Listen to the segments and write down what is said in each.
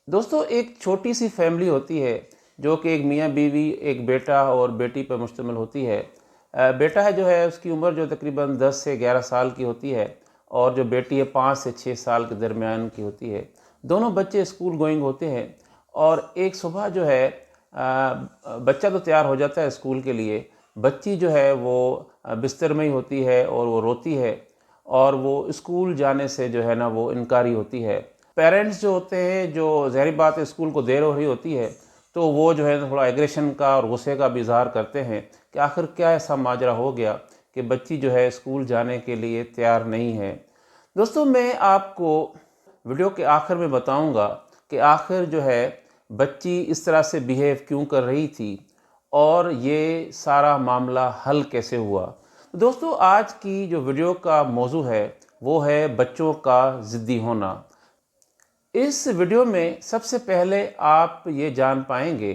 दोस्तों, एक छोटी सी फैमिली होती है जो कि एक मियाँ बीवी, एक बेटा और बेटी पर मुश्तमिल होती है। बेटा है जो है उसकी उम्र जो तकरीबन 10 से 11 साल की होती है और जो बेटी है 5 से 6 साल के दरमियान की होती है। दोनों बच्चे स्कूल गोइंग होते हैं और एक सुबह जो है बच्चा तो तैयार हो जाता है स्कूल के लिए। बच्ची जो है वो बिस्तर में ही होती है और वो रोती है और वो स्कूल जाने से जो है ना वो इनकारी होती है। पेरेंट्स जो होते हैं, जो ज़ाहिर बात है स्कूल को देर हो रही होती है, तो वो जो है थोड़ा एग्रेशन का और गुस्से का भी इजहार करते हैं कि आखिर क्या ऐसा माजरा हो गया कि बच्ची जो है स्कूल जाने के लिए तैयार नहीं है। दोस्तों, मैं आपको वीडियो के आखिर में बताऊंगा कि आखिर जो है बच्ची इस तरह से बिहेव क्यों कर रही थी और ये सारा मामला हल कैसे हुआ। तो दोस्तों, आज की जो वीडियो का मौजू है वो है बच्चों का ज़िद्दी होना। इस वीडियो में सबसे पहले आप ये जान पाएंगे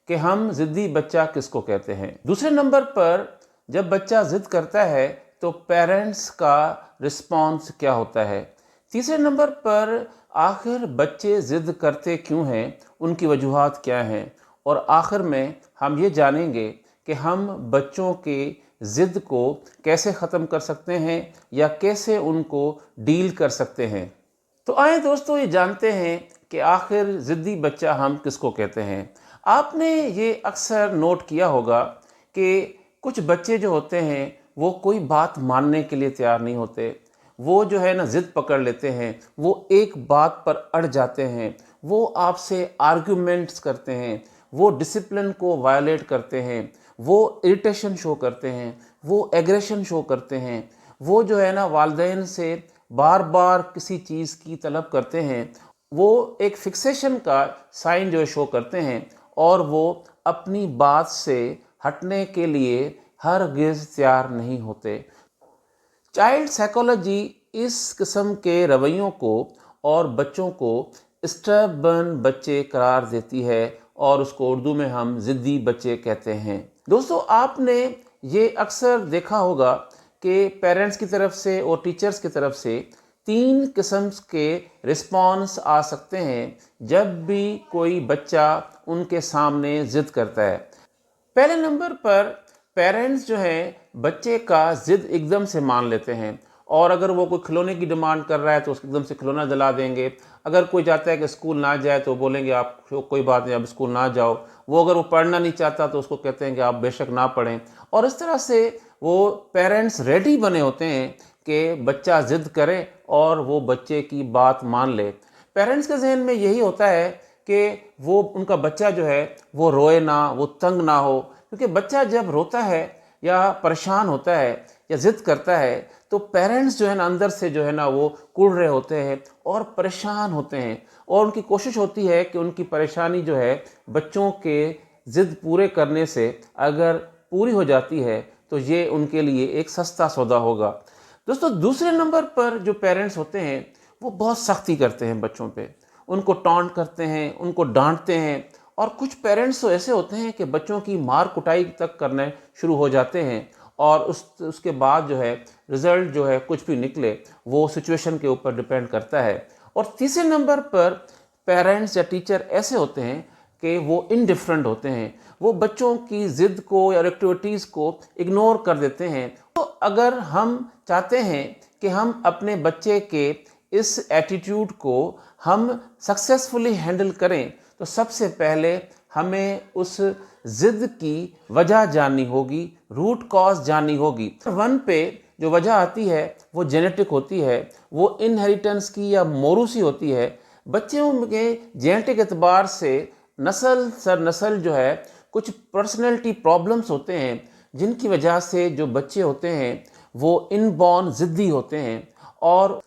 कि हम ज़िद्दी बच्चा किसको कहते हैं। दूसरे नंबर पर जब बच्चा ज़िद करता है तो पेरेंट्स का रिस्पॉन्स क्या होता है। तीसरे नंबर पर आखिर बच्चे ज़िद करते क्यों हैं, उनकी वजूहात क्या हैं। और आखिर में हम ये जानेंगे कि हम बच्चों के ज़िद को कैसे ख़त्म कर सकते हैं या कैसे उनको डील कर सकते हैं। तो आए दोस्तों, ये जानते हैं कि आखिर ज़िद्दी बच्चा हम किसको कहते हैं। आपने ये अक्सर नोट किया होगा कि कुछ बच्चे जो होते हैं वो कोई बात मानने के लिए तैयार नहीं होते। वो जो है ना ज़िद पकड़ लेते हैं, वो एक बात पर अड़ जाते हैं, वो आपसे आर्ग्यूमेंट्स करते हैं, वो डिसिप्लिन को वायलेट करते हैं, वो इरिटेशन शो करते हैं, वो एग्रेशन शो करते हैं, वो जो है ना वालिदैन से बार बार किसी चीज़ की तलब करते हैं, वो एक फिक्सेशन का साइन जो शो करते हैं और वो अपनी बात से हटने के लिए हरगिज़ तैयार नहीं होते। चाइल्ड साइकोलॉजी इस किस्म के रवैयों को और बच्चों को स्टबर्न बच्चे करार देती है और उसको उर्दू में हम ज़िद्दी बच्चे कहते हैं। दोस्तों, आपने ये अक्सर देखा होगा कि पेरेंट्स की तरफ से और टीचर्स की तरफ से 3 किस्म के रिस्पॉन्स आ सकते हैं जब भी कोई बच्चा उनके सामने ज़िद करता है। पहले नंबर पर पेरेंट्स जो हैं बच्चे का ज़िद एकदम से मान लेते हैं और अगर वो कोई खिलौने की डिमांड कर रहा है तो उसको एकदम से खिलौना दिला देंगे। अगर कोई चाहता है कि स्कूल ना जाए तो बोलेंगे आप कोई बात नहीं, अब स्कूल ना जाओ। वो अगर वो पढ़ना नहीं चाहता तो उसको कहते हैं कि आप बेशक ना पढ़ें। और इस तरह से वो पेरेंट्स रेडी बने होते हैं कि बच्चा ज़िद करे और वो बच्चे की बात मान ले। पेरेंट्स के जहन में यही होता है कि वो उनका बच्चा जो है वो रोए ना, वो तंग ना हो। क्योंकि बच्चा जब रोता है या परेशान होता है या ज़िद करता है तो पेरेंट्स जो है ना अंदर से जो है ना वो कुढ़ रहे होते हैं और परेशान होते हैं और उनकी कोशिश होती है कि उनकी परेशानी जो है बच्चों के ज़िद पूरे करने से अगर पूरी हो जाती है तो ये उनके लिए एक सस्ता सौदा होगा। दोस्तों, दूसरे नंबर पर जो पेरेंट्स होते हैं वो बहुत सख्ती करते हैं बच्चों पे, उनको टॉन्ट करते हैं, उनको डांटते हैं। और कुछ पेरेंट्स तो ऐसे होते हैं कि बच्चों की मार कुटाई तक करने शुरू हो जाते हैं और उसके बाद जो है रिज़ल्ट जो है कुछ भी निकले वो सिचुएशन के ऊपर डिपेंड करता है। और तीसरे नंबर पर पेरेंट्स या टीचर ऐसे होते हैं कि वो इनडिफरेंट होते हैं, वो बच्चों की ज़िद को या एक्टिविटीज़ को इग्नोर कर देते हैं। तो अगर हम चाहते हैं कि हम अपने बच्चे के इस एटीट्यूड को हम सक्सेसफुली हैंडल करें तो सबसे पहले हमें उस ज़िद की वजह जाननी होगी, रूट कॉज जाननी होगी। 1 पे जो वजह आती है वो जेनेटिक होती है, वो इनहेरिटेंस की या मोरूसी होती है। बच्चों के जेनेटिक एतबार से नस्ल सर नस्ल जो है कुछ पर्सनैलिटी प्रॉब्लम्स होते हैं जिनकी वजह से जो बच्चे होते हैं वो इनबॉर्न ज़िद्दी होते हैं। और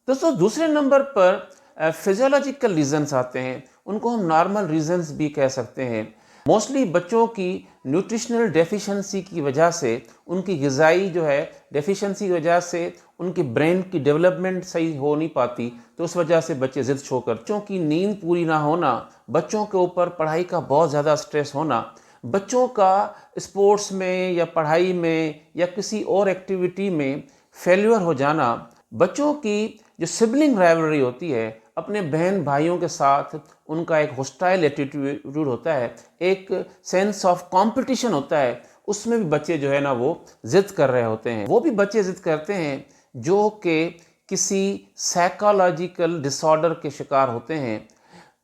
दोस्तों, दूसरे नंबर पर फिजियोलॉजिकल रीजंस आते हैं, उनको हम नॉर्मल रीजंस भी कह सकते हैं। मोस्टली बच्चों की न्यूट्रिशनल डेफिशिएंसी की वजह से, उनकी ग़िज़ाई जो है डेफिशिएंसी की वजह से उनकी ब्रेन की डेवलपमेंट सही हो नहीं पाती, तो उस वजह से बच्चे ज़िद शो कर। बच्चों की नींद पूरी ना होना, बच्चों के ऊपर पढ़ाई का बहुत ज़्यादा स्ट्रेस होना, बच्चों का स्पोर्ट्स में या पढ़ाई में या किसी और एक्टिविटी में फेल्यूर हो जाना, बच्चों की जो सिबलिंग राइवलरी होती है اپنے بہن بھائیوں کے ساتھ ان کا ایک ہوسٹائل ایٹیٹیوڈ ہوتا ہے، ایک سینس آف کمپٹیشن ہوتا ہے، اس میں بھی بچے جو ہے نا وہ ضد کر رہے ہوتے ہیں۔ وہ بھی بچے ضد کرتے ہیں جو کہ کسی سائیکالوجیکل ڈس آرڈر کے شکار ہوتے ہیں،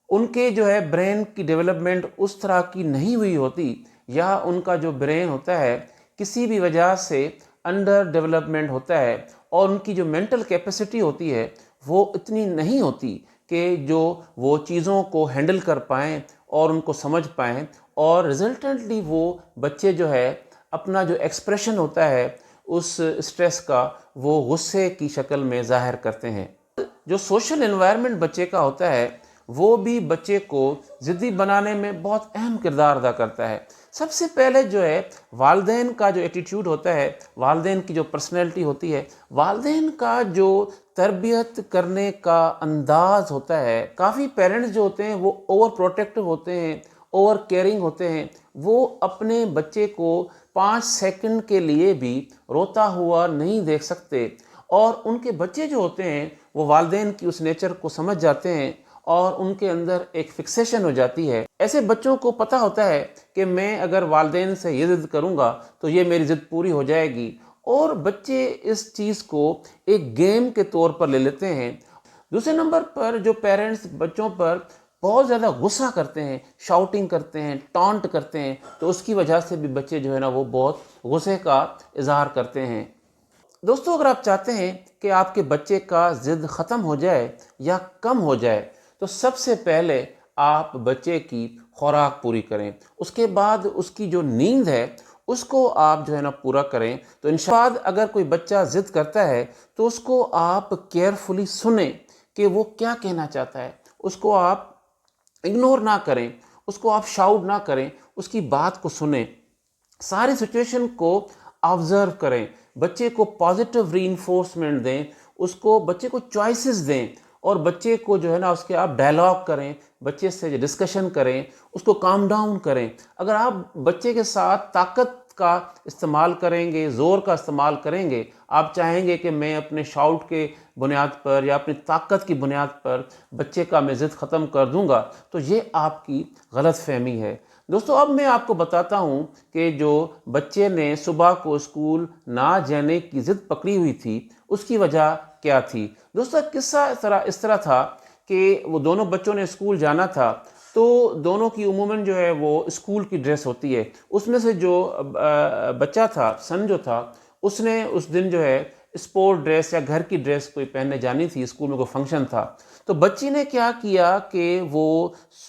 ان کے جو ہے برین کی ڈیولپمنٹ اس طرح کی نہیں ہوئی ہوتی، یا ان کا جو برین ہوتا ہے کسی بھی وجہ سے انڈر ڈیولپمنٹ ہوتا ہے، اور ان کی جو مینٹل کیپیسٹی ہوتی ہے وہ اتنی نہیں ہوتی کہ جو وہ چیزوں کو ہینڈل کر پائیں اور ان کو سمجھ پائیں، اور ریزلٹنٹلی وہ بچے جو ہے اپنا جو ایکسپریشن ہوتا ہے اس اسٹریس کا وہ غصے کی شکل میں ظاہر کرتے ہیں۔ جو سوشل انوائرمنٹ بچے کا ہوتا ہے وہ بھی بچے کو ضدی بنانے میں بہت اہم کردار ادا کرتا ہے۔ سب سے پہلے جو ہے والدین کا جو ایٹیٹیوڈ ہوتا ہے، والدین کی جو پرسنالٹی ہوتی ہے، والدین کا جو تربیت کرنے کا انداز ہوتا ہے، کافی پیرنٹس جو ہوتے ہیں وہ اوور پروٹیکٹیو ہوتے ہیں، اوور کیئرنگ ہوتے ہیں، وہ اپنے بچے کو 5 سیکنڈ کے لیے بھی روتا ہوا نہیں دیکھ سکتے، اور ان کے بچے جو ہوتے ہیں وہ والدین کی اس نیچر کو سمجھ جاتے ہیں اور ان کے اندر ایک فکسیشن ہو جاتی ہے۔ ایسے بچوں کو پتہ ہوتا ہے کہ میں اگر والدین سے یہ ضد کروں گا تو یہ میری ضد پوری ہو جائے گی، اور بچے اس چیز کو ایک گیم کے طور پر لے لیتے ہیں۔ دوسرے نمبر پر جو پیرنٹس بچوں پر بہت زیادہ غصہ کرتے ہیں، شاؤٹنگ کرتے ہیں، ٹانٹ کرتے ہیں، تو اس کی وجہ سے بھی بچے جو ہے نا وہ بہت غصے کا اظہار کرتے ہیں۔ دوستو، اگر آپ چاہتے ہیں کہ آپ کے بچے کا ضد ختم ہو جائے یا کم ہو جائے تو سب سے پہلے آپ بچے کی خوراک پوری کریں، اس کے بعد اس کی جو نیند ہے اس کو آپ جو ہے نا پورا کریں۔ تو انشاءاللہ اگر کوئی بچہ ضد کرتا ہے تو اس کو آپ کیئرفلی سنیں کہ وہ کیا کہنا چاہتا ہے، اس کو آپ اگنور نہ کریں، اس کو آپ شاؤٹ نہ کریں، اس کی بات کو سنیں، ساری سچویشن کو آبزرو کریں، بچے کو پازیٹیو ری انفورسمنٹ دیں، اس کو بچے کو چوائسز دیں، اور بچے کو جو ہے نا اس کے آپ ڈائلاگ کریں، بچے سے ڈسکشن کریں، اس کو کام ڈاؤن کریں۔ اگر آپ بچے کے ساتھ طاقت کا استعمال کریں گے، زور کا استعمال کریں گے، آپ چاہیں گے کہ میں اپنے شاؤٹ کے بنیاد پر یا اپنی طاقت کی بنیاد پر بچے کا میں ضد ختم کر دوں گا، تو یہ آپ کی غلط فہمی ہے۔ دوستو، اب میں آپ کو بتاتا ہوں کہ جو بچے نے صبح کو اسکول نہ جانے کی ضد پکڑی ہوئی تھی اس کی وجہ کیا تھی۔ دوستو، قصہ اس طرح تھا کہ وہ دونوں بچوں نے اسکول جانا تھا، تو دونوں کی عموماً جو ہے وہ اسکول کی ڈریس ہوتی ہے۔ اس میں سے جو بچہ تھا، سن جو تھا، اس نے اس دن جو ہے اسپورٹ ڈریس یا گھر کی ڈریس کوئی پہننے جانی تھی، اسکول میں کوئی فنکشن تھا۔ تو بچی نے کیا کیا کہ وہ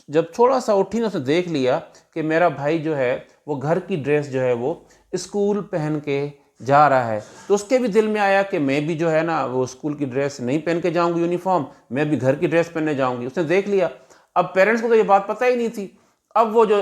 جب تھوڑا سا اٹھی نا، اس نے دیکھ لیا کہ میرا بھائی جو ہے وہ گھر کی ڈریس جو ہے وہ اسکول پہن کے جا رہا ہے، تو اس کے بھی دل میں آیا کہ میں بھی جو ہے نا وہ اسکول کی ڈریس نہیں پہن کے جاؤں گی، یونیفارم، میں بھی گھر کی ڈریس پہننے جاؤں گی۔ اس نے دیکھ لیا، اب پیرنٹس کو تو یہ بات پتہ ہی نہیں تھی، اب وہ جو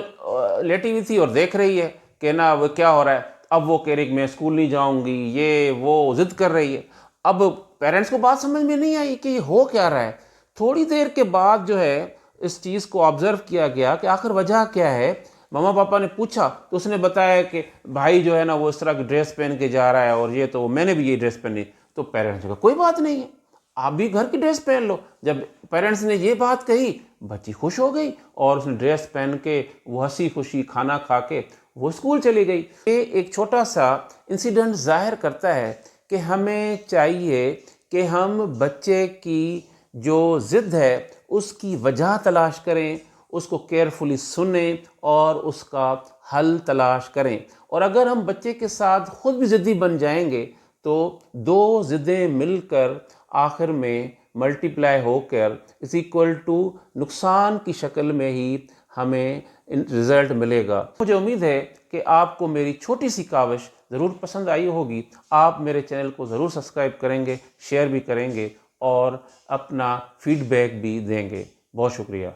لیٹی ہوئی تھی اور دیکھ رہی ہے کہ نا وہ کیا ہو رہا ہے، اب وہ کہہ رہی کہ میں اسکول نہیں جاؤں گی، یہ وہ ضد کر رہی ہے۔ اب پیرنٹس کو بات سمجھ میں نہیں آئی کہ یہ ہو کیا رہا ہے۔ تھوڑی دیر کے بعد جو ہے اس چیز کو آبزرو کیا گیا کہ آخر وجہ کیا ہے۔ ماما پاپا نے پوچھا تو اس نے بتایا کہ بھائی جو ہے نا وہ اس طرح کی ڈریس پہن کے جا رہا ہے، اور یہ تو میں نے بھی یہ ڈریس پہنی۔ تو پیرنٹس نے کہا کوئی بات نہیں ہے، آپ بھی گھر کی ڈریس پہن لو۔ جب پیرنٹس نے یہ بات کہی، بچی خوش ہو گئی اور اس نے ڈریس پہن کے وہ ہنسی خوشی کھانا کھا کے وہ اسکول چلی گئی۔ یہ ایک چھوٹا سا انسیڈنٹ ظاہر کرتا ہے کہ ہمیں چاہیے کہ ہم بچے کی جو ضد ہے اس کی وجہ تلاش کریں، اس کو کیئرفلی سنیں اور اس کا حل تلاش کریں۔ اور اگر ہم بچے کے ساتھ خود بھی ضدی بن جائیں گے تو دو ضدیں مل کر آخر میں ملٹیپلائی ہو کر از ایکول ٹو نقصان کی شکل میں ہی ہمیں رزلٹ ملے گا۔ مجھے امید ہے کہ آپ کو میری چھوٹی سی کاوش ضرور پسند آئی ہوگی۔ آپ میرے چینل کو ضرور سبسکرائب کریں گے، شیئر بھی کریں گے اور اپنا فیڈ بیک بھی دیں گے۔ بہت شکریہ۔